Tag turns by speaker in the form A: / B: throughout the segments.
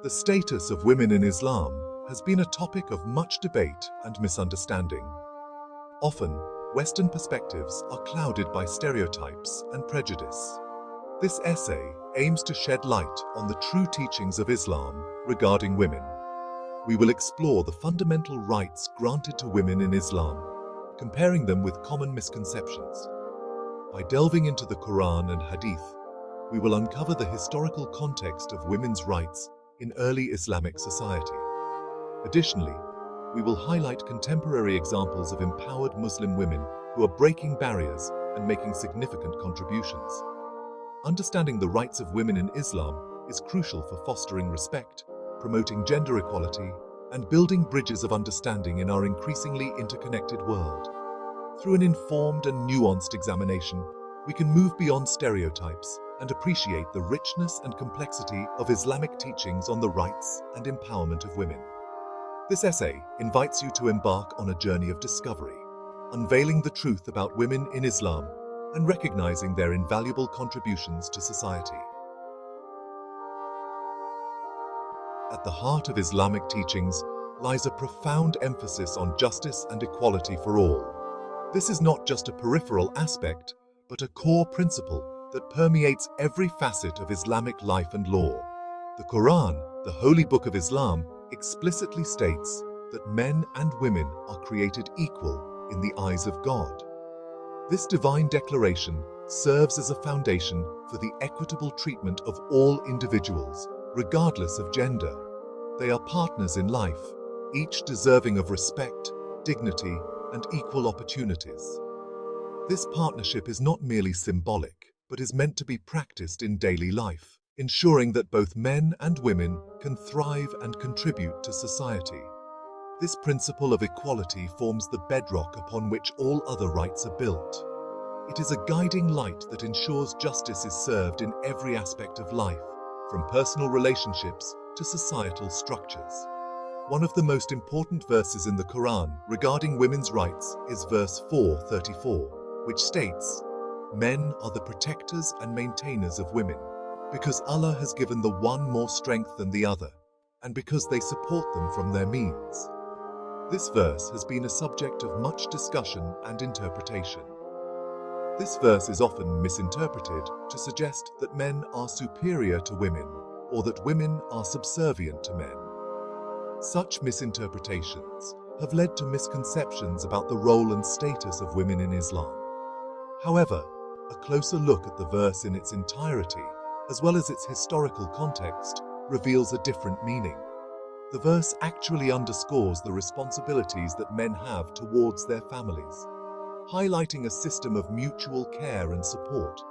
A: The status of women in Islam has been a topic of much debate and misunderstanding. Often, Western perspectives are clouded by stereotypes and prejudice. This essay aims to shed light on the true teachings of Islam regarding women. We will explore the fundamental rights granted to women in Islam, comparing them with common misconceptions. By delving into the Quran and Hadith, we will uncover the historical context of women's rights in early Islamic society. Additionally, we will highlight contemporary examples of empowered Muslim women who are breaking barriers and making significant contributions. Understanding the rights of women in Islam is crucial for fostering respect, promoting gender equality, and building bridges of understanding in our increasingly interconnected world. Through an informed and nuanced examination, we can move beyond stereotypes and appreciate the richness and complexity of Islamic teachings on the rights and empowerment of women. This essay invites you to embark on a journey of discovery, unveiling the truth about women in Islam and recognizing their invaluable contributions to society. At the heart of Islamic teachings lies a profound emphasis on justice and equality for all. This is not just a peripheral aspect, but a core principle that permeates every facet of Islamic life and law. The Quran, the holy book of Islam, explicitly states that men and women are created equal in the eyes of God. This divine declaration serves as a foundation for the equitable treatment of all individuals, regardless of gender. They are partners in life, each deserving of respect, dignity, and equal opportunities. This partnership is not merely symbolic, but is meant to be practiced in daily life, ensuring that both men and women can thrive and contribute to society. This principle of equality forms the bedrock upon which all other rights are built. It is a guiding light that ensures justice is served in every aspect of life, from personal relationships to societal structures. One of the most important verses in the Quran regarding women's rights is verse 4:34, which states, "Men are the protectors and maintainers of women, because Allah has given the one more strength than the other, and because they support them from their means." This verse has been a subject of much discussion and interpretation. This verse is often misinterpreted to suggest that men are superior to women, or that women are subservient to men. Such misinterpretations have led to misconceptions about the role and status of women in Islam. However, a closer look at the verse in its entirety, as well as its historical context, reveals a different meaning. The verse actually underscores the responsibilities that men have towards their families, highlighting a system of mutual care and support.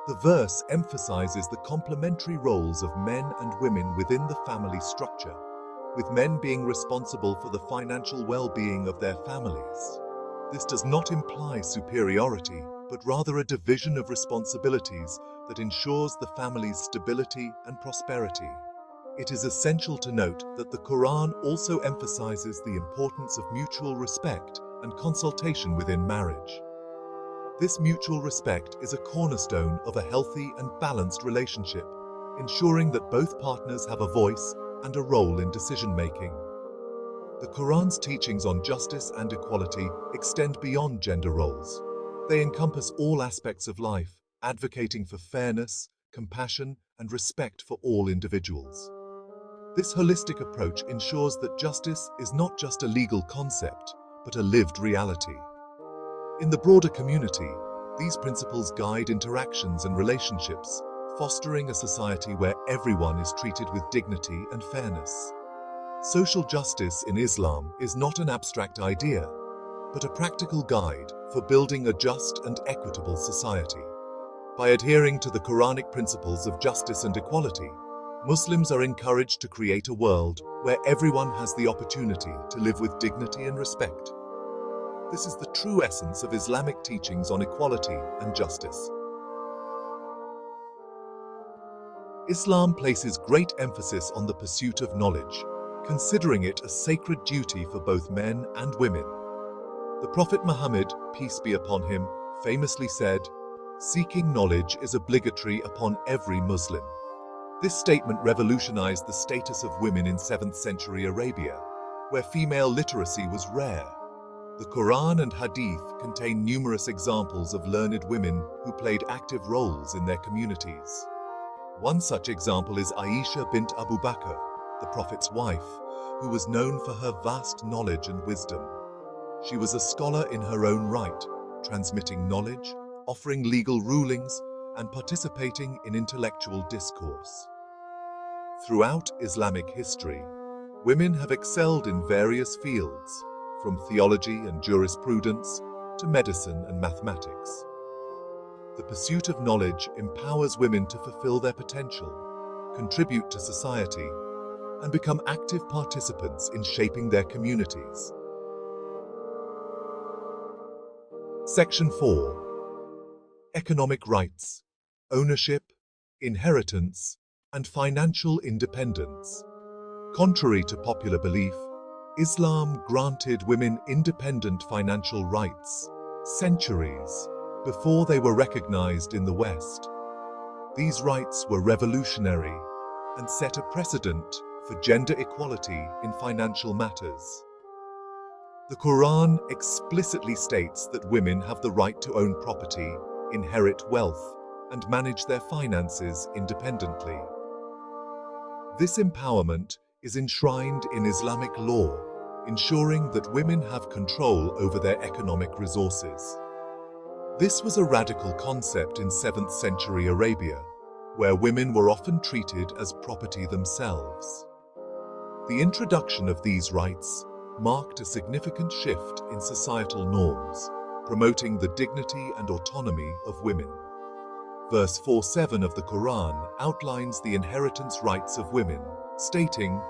A: The verse emphasizes the complementary roles of men and women within the family structure, with men being responsible for the financial well-being of their families. This does not imply superiority, but rather a division of responsibilities that ensures the family's stability and prosperity. It is essential to note that the Quran also emphasizes the importance of mutual respect and consultation within marriage. This mutual respect is a cornerstone of a healthy and balanced relationship, ensuring that both partners have a voice and a role in decision-making. The Quran's teachings on justice and equality extend beyond gender roles. They encompass all aspects of life, advocating for fairness, compassion, and respect for all individuals. This holistic approach ensures that justice is not just a legal concept, but a lived reality. In the broader community, these principles guide interactions and relationships, fostering a society where everyone is treated with dignity and fairness. Social justice in Islam is not an abstract idea, but a practical guide for building a just and equitable society. By adhering to the Quranic principles of justice and equality, Muslims are encouraged to create a world where everyone has the opportunity to live with dignity and respect. This is the true essence of Islamic teachings on equality and justice. Islam places great emphasis on the pursuit of knowledge, considering it a sacred duty for both men and women. The Prophet Muhammad, peace be upon him, famously said, "Seeking knowledge is obligatory upon every Muslim." This statement revolutionized the status of women in 7th century Arabia, where female literacy was rare. The Quran and Hadith contain numerous examples of learned women who played active roles in their communities. One such example is Aisha bint Abu Bakr, the Prophet's wife, who was known for her vast knowledge and wisdom. She was a scholar in her own right, transmitting knowledge, offering legal rulings, and participating in intellectual discourse. Throughout Islamic history, women have excelled in various fields, from theology and jurisprudence to medicine and mathematics. The pursuit of knowledge empowers women to fulfill their potential, contribute to society, and become active participants in shaping their communities. Section 4. Economic rights, ownership, inheritance, and financial independence. Contrary to popular belief, Islam granted women independent financial rights centuries before they were recognized in the West. These rights were revolutionary and set a precedent for gender equality in financial matters. The Quran explicitly states that women have the right to own property, inherit wealth, and manage their finances independently. This empowerment is enshrined in Islamic law, ensuring that women have control over their economic resources. This was a radical concept in 7th century Arabia, where women were often treated as property themselves. The introduction of these rights marked a significant shift in societal norms, promoting the dignity and autonomy of women. Verse 4:7 of the Quran outlines the inheritance rights of women, stating,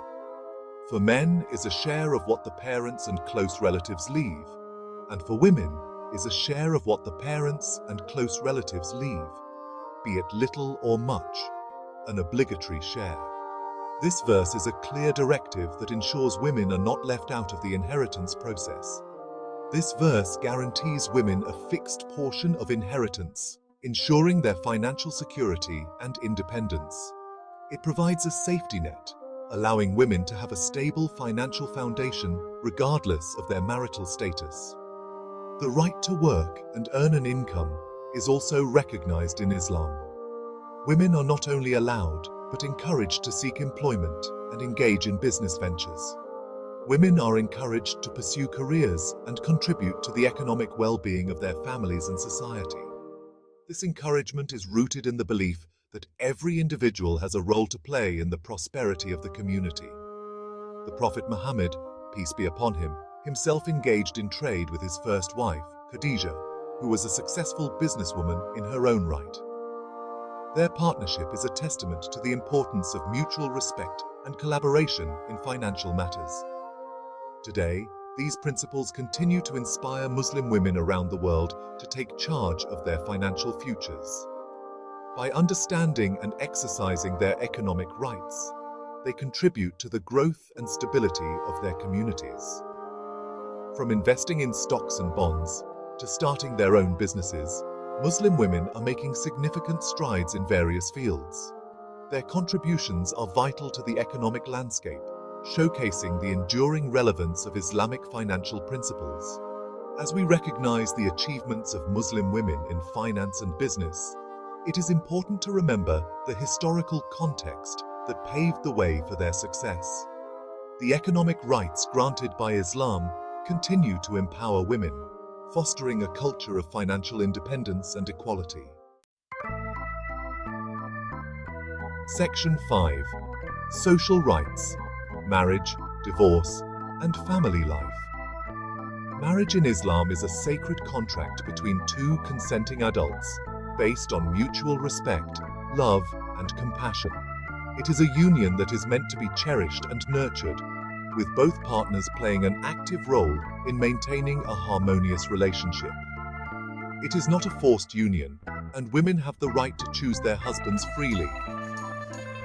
A: "For men is a share of what the parents and close relatives leave, and for women is a share of what the parents and close relatives leave, be it little or much, an obligatory share." This verse is a clear directive that ensures women are not left out of the inheritance process. This verse guarantees women a fixed portion of inheritance, ensuring their financial security and independence. It provides a safety net, allowing women to have a stable financial foundation regardless of their marital status. The right to work and earn an income is also recognized in Islam. Women are not only allowed, but encouraged to seek employment and engage in business ventures. Women are encouraged to pursue careers and contribute to the economic well-being of their families and society. This encouragement is rooted in the belief that every individual has a role to play in the prosperity of the community. The Prophet Muhammad, peace be upon him, himself engaged in trade with his first wife, Khadijah, who was a successful businesswoman in her own right. Their partnership is a testament to the importance of mutual respect and collaboration in financial matters. Today, these principles continue to inspire Muslim women around the world to take charge of their financial futures. By understanding and exercising their economic rights, they contribute to the growth and stability of their communities. From investing in stocks and bonds to starting their own businesses, Muslim women are making significant strides in various fields. Their contributions are vital to the economic landscape, showcasing the enduring relevance of Islamic financial principles. As we recognize the achievements of Muslim women in finance and business, it is important to remember the historical context that paved the way for their success. The economic rights granted by Islam continue to empower women, fostering a culture of financial independence and equality. Section 5. Social rights, marriage, divorce, and family life. Marriage in Islam is a sacred contract between two consenting adults, based on mutual respect, love, and compassion. It is a union that is meant to be cherished and nurtured, with both partners playing an active role in maintaining a harmonious relationship. It is not a forced union, and women have the right to choose their husbands freely.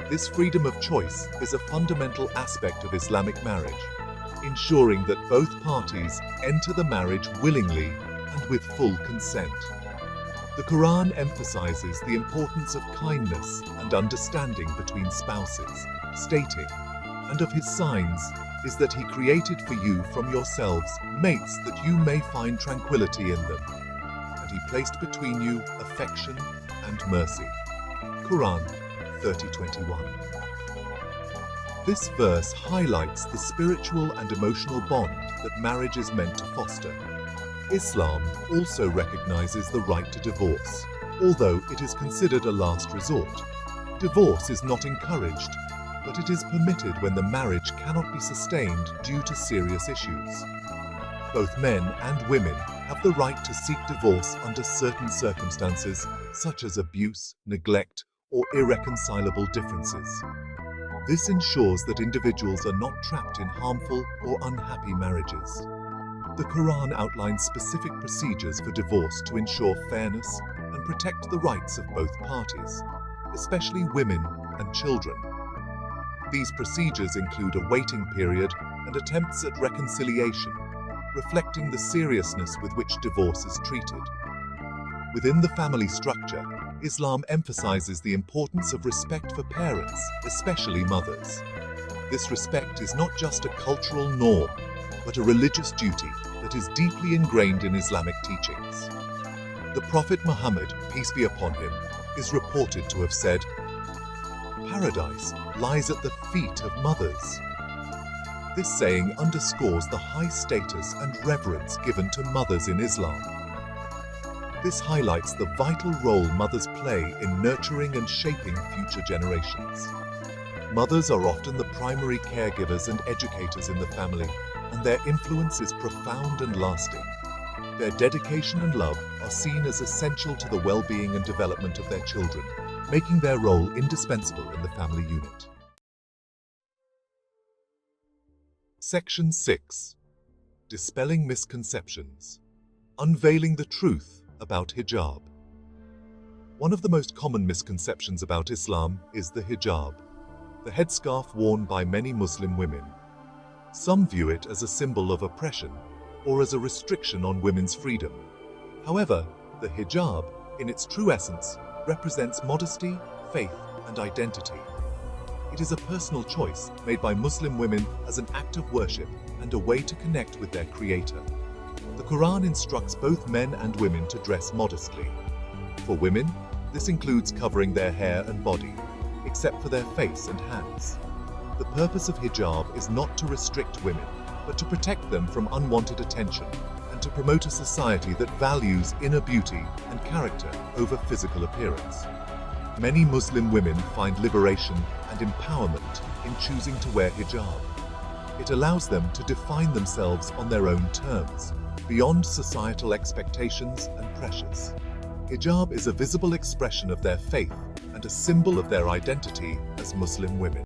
A: This freedom of choice is a fundamental aspect of Islamic marriage, ensuring that both parties enter the marriage willingly and with full consent. The Quran emphasizes the importance of kindness and understanding between spouses, stating, "And of his signs is that he created for you from yourselves mates that you may find tranquility in them, and he placed between you affection and mercy." Quran 30:21. This verse highlights the spiritual and emotional bond that marriage is meant to foster. Islam also recognizes the right to divorce, although it is considered a last resort. Divorce is not encouraged, but it is permitted when the marriage cannot be sustained due to serious issues. Both men and women have the right to seek divorce under certain circumstances, such as abuse, neglect, or irreconcilable differences. This ensures that individuals are not trapped in harmful or unhappy marriages. The Quran outlines specific procedures for divorce to ensure fairness and protect the rights of both parties, especially women and children. These procedures include a waiting period and attempts at reconciliation, reflecting the seriousness with which divorce is treated. Within the family structure, Islam emphasizes the importance of respect for parents, especially mothers. This respect is not just a cultural norm, but a religious duty that is deeply ingrained in Islamic teachings. The Prophet Muhammad, peace be upon him, is reported to have said, "Paradise lies at the feet of mothers." This saying underscores the high status and reverence given to mothers in Islam. This highlights the vital role mothers play in nurturing and shaping future generations. Mothers are often the primary caregivers and educators in the family, and their influence is profound and lasting. Their dedication and love are seen as essential to the well-being and development of their children, making their role indispensable in the family unit. Section 6. Dispelling misconceptions. Unveiling the truth about hijab. One of the most common misconceptions about Islam is the hijab, the headscarf worn by many Muslim women. Some view it as a symbol of oppression or as a restriction on women's freedom. However, the hijab, in its true essence, represents modesty, faith, and identity. It is a personal choice made by Muslim women as an act of worship and a way to connect with their Creator. The Quran instructs both men and women to dress modestly. For women, this includes covering their hair and body, except for their face and hands. The purpose of hijab is not to restrict women, but to protect them from unwanted attention and to promote a society that values inner beauty and character over physical appearance. Many Muslim women find liberation and empowerment in choosing to wear hijab. It allows them to define themselves on their own terms, beyond societal expectations and pressures. Hijab is a visible expression of their faith and a symbol of their identity as Muslim women.